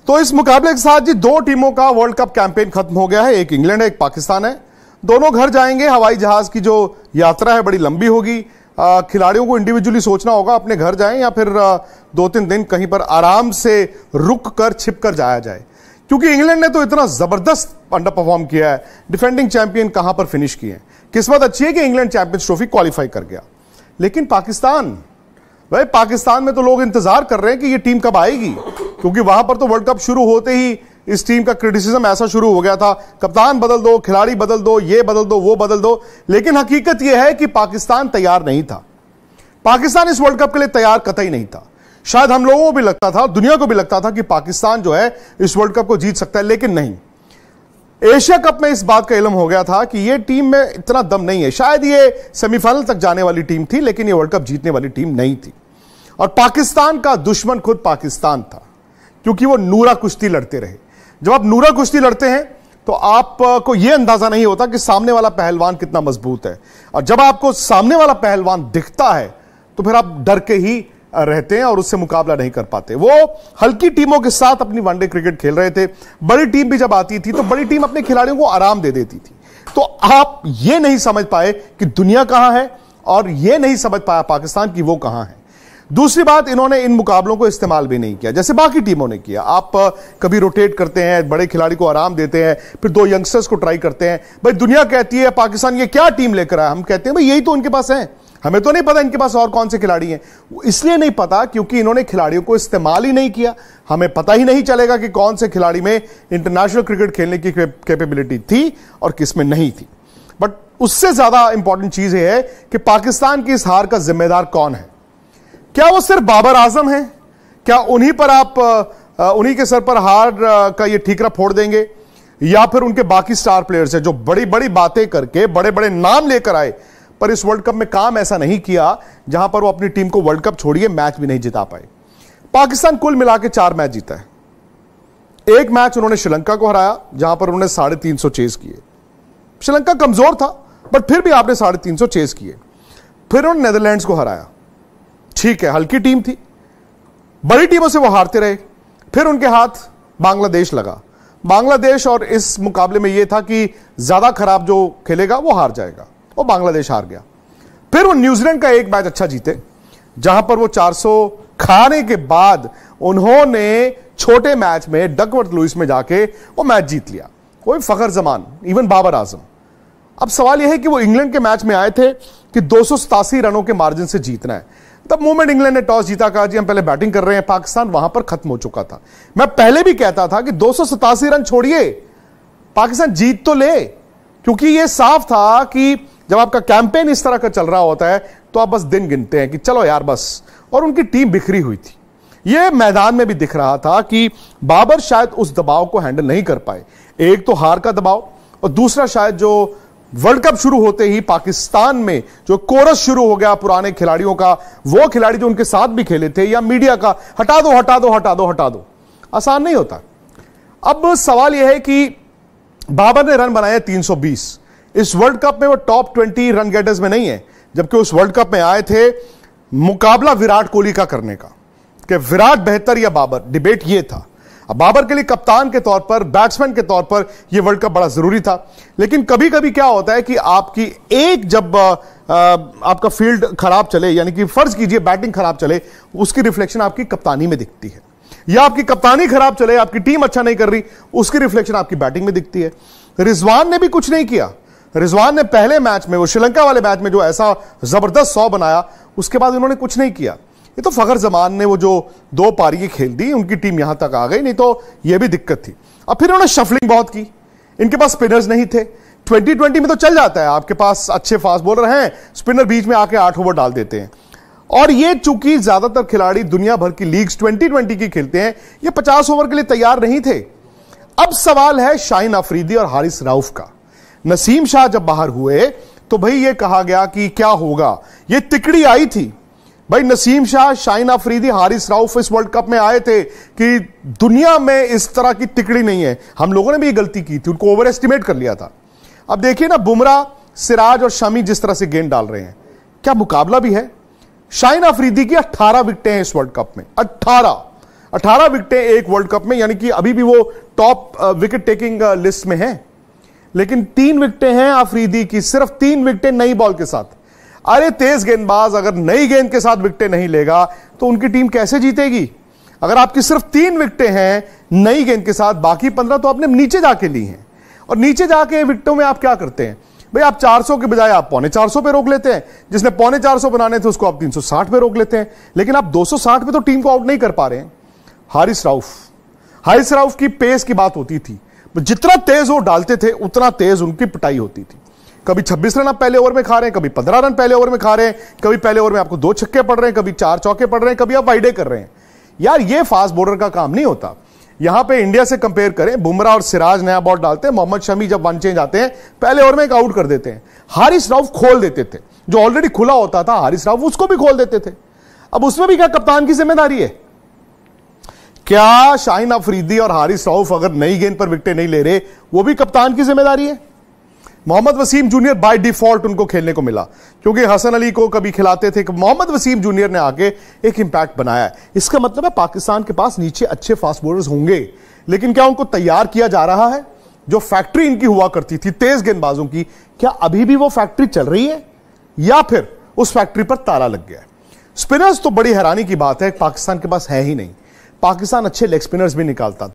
तो इस मुकाबले के साथ जी दो टीमों का वर्ल्ड कप कैंपेन खत्म हो गया है। एक इंग्लैंड है, एक पाकिस्तान है। दोनों घर जाएंगे। हवाई जहाज की जो यात्रा है बड़ी लंबी होगी। खिलाड़ियों को इंडिविजुअली सोचना होगा अपने घर जाएं या फिर 2-3 दिन कहीं पर आराम से रुक कर छिप कर जाया जाए, क्योंकि इंग्लैंड ने तो इतना जबरदस्त अंडर परफॉर्म किया है। डिफेंडिंग चैंपियन कहां पर फिनिश किए हैं। किस्मत अच्छी है कि इंग्लैंड चैंपियंस ट्रॉफी क्वालिफाई कर गया। लेकिन पाकिस्तान, भाई पाकिस्तान में तो लोग इंतजार कर रहे हैं कि ये टीम कब आएगी, क्योंकि वहां पर तो वर्ल्ड कप शुरू होते ही इस टीम का क्रिटिसिज्म ऐसा शुरू हो गया था, कप्तान बदल दो, खिलाड़ी बदल दो, ये बदल दो, वो बदल दो। लेकिन हकीकत यह है कि पाकिस्तान तैयार नहीं था। पाकिस्तान इस वर्ल्ड कप के लिए तैयार कतई नहीं था। शायद हम लोगों को भी लगता था, दुनिया को भी लगता था कि पाकिस्तान जो है इस वर्ल्ड कप को जीत सकता है, लेकिन नहीं। एशिया कप में इस बात का इल्म हो गया था कि यह टीम में इतना दम नहीं है। शायद ये सेमीफाइनल तक जाने वाली टीम थी, लेकिन यह वर्ल्ड कप जीतने वाली टीम नहीं थी। और पाकिस्तान का दुश्मन खुद पाकिस्तान था, क्योंकि वो नूरा कुश्ती लड़ते रहे। जब आप नूरा कुश्ती लड़ते हैं तो आपको यह अंदाजा नहीं होता कि सामने वाला पहलवान कितना मजबूत है। और जब आपको सामने वाला पहलवान दिखता है तो फिर आप डर के ही रहते हैं और उससे मुकाबला नहीं कर पाते। वो हल्की टीमों के साथ अपनी वनडे क्रिकेट खेल रहे थे। बड़ी टीम भी जब आती थी तो बड़ी टीम अपने खिलाड़ियों को आराम दे देती थी। तो आप ये नहीं समझ पाए कि दुनिया कहां है, और यह नहीं समझ पाया पाकिस्तान की वो कहां है। दूसरी बात, इन्होंने इन मुकाबलों को इस्तेमाल भी नहीं किया जैसे बाकी टीमों ने किया। आप कभी रोटेट करते हैं, बड़े खिलाड़ी को आराम देते हैं, फिर 2 यंगस्टर्स को ट्राई करते हैं। भाई दुनिया कहती है पाकिस्तान ये क्या टीम लेकर आया, हम कहते हैं भाई यही तो उनके पास है, हमें तो नहीं पता इनके पास और कौन से खिलाड़ी हैं। इसलिए नहीं पता क्योंकि इन्होंने खिलाड़ियों को इस्तेमाल ही नहीं किया। हमें पता ही नहीं चलेगा कि कौन से खिलाड़ी में इंटरनेशनल क्रिकेट खेलने की कैपेबिलिटी थी और किस में नहीं थी। बट उससे ज्यादा इंपॉर्टेंट चीज यह है कि पाकिस्तान की इस हार का जिम्मेदार कौन है। क्या वो सिर्फ बाबर आजम है? क्या उन्हीं पर आप उन्हीं के सर पर हार का ये ठीकरा फोड़ देंगे, या फिर उनके बाकी स्टार प्लेयर्स हैं जो बड़ी बड़ी बातें करके बड़े बड़े नाम लेकर आए पर इस वर्ल्ड कप में काम ऐसा नहीं किया जहां पर वो अपनी टीम को वर्ल्ड कप छोड़िए मैच भी नहीं जिता पाए। पाकिस्तान कुल मिला के 4 मैच जीता है। एक मैच उन्होंने श्रीलंका को हराया जहां पर उन्होंने 350 चेज किए। श्रीलंका कमजोर था बट फिर भी आपने 350 चेज किए। फिर उन्होंने नेदरलैंड्स को हराया, ठीक है हल्की टीम थी, बड़ी टीमों से वो हारते रहे। फिर उनके हाथ बांग्लादेश लगा। बांग्लादेश और इस मुकाबले में यह था कि ज्यादा खराब जो खेलेगा वो हार जाएगा, और बांग्लादेश हार गया। फिर वो न्यूजीलैंड का एक मैच अच्छा जीते जहां पर वो 400 खाने के बाद उन्होंने छोटे मैच में डकवर्थ लुइस में जाके वो मैच जीत लिया। कोई फखर जमान, इवन बाबर आजम। अब सवाल यह है कि वो इंग्लैंड के मैच में आए थे कि 287 रनों के मार्जिन से जीतना है। तब मोमेंट इंग्लैंड ने टॉस जीता, कहा जी हम पहले बैटिंग कर रहे हैं। पाकिस्तान वहां पर खत्म हो चुका था। मैं पहले भी कहता था कि 287 रन छोड़िए, पाकिस्तान जीत तो ले, क्योंकि यह साफ था कि जब आपका कैंपेन इस तरह का चल रहा होता है तो आप बस दिन गिनते हैं कि चलो यार बस। और उनकी टीम बिखरी हुई थी। यह मैदान में भी दिख रहा था कि बाबर शायद उस दबाव को हैंडल नहीं कर पाए। एक तो हार का दबाव, और दूसरा शायद जो वर्ल्ड कप शुरू होते ही पाकिस्तान में जो कोरस शुरू हो गया पुराने खिलाड़ियों का, वो खिलाड़ी जो उनके साथ भी खेले थे, या मीडिया का हटा दो हटा दो हटा दो हटा दो, आसान नहीं होता। अब सवाल यह है कि बाबर ने रन बनाए 320। इस वर्ल्ड कप में वो टॉप 20 रन गेटर्स में नहीं है, जबकि उस वर्ल्ड कप में आए थे मुकाबला विराट कोहली का करने का, कि विराट बेहतर या बाबर, डिबेट ये था। अब बाबर के लिए कप्तान के तौर पर, बैट्समैन के तौर पर यह वर्ल्ड कप बड़ा जरूरी था। लेकिन कभी कभी क्या होता है कि आपकी एक जब आपका फील्ड खराब चले, यानी कि फर्ज कीजिए बैटिंग खराब चले, उसकी रिफ्लेक्शन आपकी कप्तानी में दिखती है, या आपकी कप्तानी खराब चले, आपकी टीम अच्छा नहीं कर रही, उसकी रिफ्लेक्शन आपकी बैटिंग में दिखती है। रिजवान ने भी कुछ नहीं किया। रिजवान ने पहले मैच में, वो श्रीलंका वाले मैच में जो ऐसा जबरदस्त 100 बनाया, उसके बाद उन्होंने कुछ नहीं किया। ये तो फखर जमान ने वो जो 2 पारी खेल दी, उनकी टीम यहां तक आ गई, नहीं तो यह भी दिक्कत थी। अब फिर उन्होंने शफलिंग बहुत की, इनके पास स्पिनर्स नहीं थे। 2020 में तो चल जाता है, आपके पास अच्छे फास्ट बॉलर हैं, स्पिनर बीच में आके 8 ओवर डाल देते हैं। और ये चूंकि ज्यादातर खिलाड़ी दुनिया भर की लीग्स 2020 की खेलते हैं, ये 50 ओवर के लिए तैयार नहीं थे। अब सवाल है शाहीन अफरीदी और हारिस रऊफ का। नसीम शाह जब बाहर हुए तो भाई ये कहा गया कि क्या होगा, ये तिकड़ी आई थी। भाई नसीम शाह, शाहीन अफरीदी, हारिस रऊफ इस वर्ल्ड कप में आए थे कि दुनिया में इस तरह की तिकड़ी नहीं है। हम लोगों ने भी ये गलती की थी, उनको ओवर एस्टिमेट कर लिया था। अब देखिए ना, बुमराह, सिराज और शमी जिस तरह से गेंद डाल रहे हैं, क्या मुकाबला भी है। शाहीन अफरीदी की 18 विकेटें हैं इस वर्ल्ड कप में, 18 18 विकेटें एक वर्ल्ड कप में, यानी कि अभी भी वो टॉप विकेट टेकिंग लिस्ट में है। लेकिन 3 विकेटें हैं अफरीदी की, सिर्फ 3 विकेटें नई बॉल के साथ। अरे तेज गेंदबाज अगर नई गेंद के साथ विकेटें नहीं लेगा तो उनकी टीम कैसे जीतेगी? अगर आपकी सिर्फ 3 विकेटें हैं नई गेंद के साथ, बाकी 15 तो आपने नीचे जाके ली हैं। और नीचे जाके विकेटों में आप क्या करते हैं भाई? आप 400 के बजाय आप 450 पे रोक लेते हैं। जिसने 450 बनाने थे उसको आप 360 पे रोक लेते हैं। लेकिन आप 260 पे तो टीम को आउट नहीं कर पा रहे हैं। हारिस राउफ की पेस की बात होती थी, जितना तेज वो डालते थे उतना तेज उनकी पिटाई होती थी। कभी 26 रन आप पहले ओवर में खा रहे हैं, कभी 15 रन पहले ओवर में खा रहे हैं, कभी पहले ओवर में आपको 2 छक्के पड़ रहे हैं, कभी 4 चौके पड़ रहे हैं, कभी आप वाइडे कर रहे हैं। यार ये फास्ट बॉलर का काम नहीं होता। यहां पे इंडिया से कंपेयर करें, बुमराह और सिराज नया बॉल डालते हैं, मोहम्मद शमी जब वन चेंज आते हैं पहले ओवर में एक आउट कर देते हैं। हारिस राउफ खोल देते थे, जो ऑलरेडी खुला होता था हारिस राउफ उसको भी खोल देते थे। अब उसमें भी क्या कप्तान की जिम्मेदारी है? क्या शाहिन अफरीदी और हारिस राउफ अगर नई गेंद पर विकेटें नहीं ले रहे, वो भी कप्तान की जिम्मेदारी है? Mohammad Waseem junior by default उनको खेलने को मिला, क्योंकि हसन अली को कभी खिलाते थे। मोहम्मद वसीम जूनियर ने आके एक इंपैक्ट बनाया है। इसका मतलब है पाकिस्तान के पास नीचे अच्छे फास्ट बॉलर्स होंगे, लेकिन क्या उनको तैयार किया जा रहा है? जो फैक्ट्री इनकी हुआ करती थी तेज गेंदबाजों की, क्या अभी भी वो फैक्ट्री चल रही है या फिर उस फैक्ट्री पर ताला लग गया है? स्पिनर्स तो बड़ी हैरानी की बात है, पाकिस्तान के पास है ही नहीं। पाकिस्तान अच्छे लेग स्पिनर्स भी निकालता।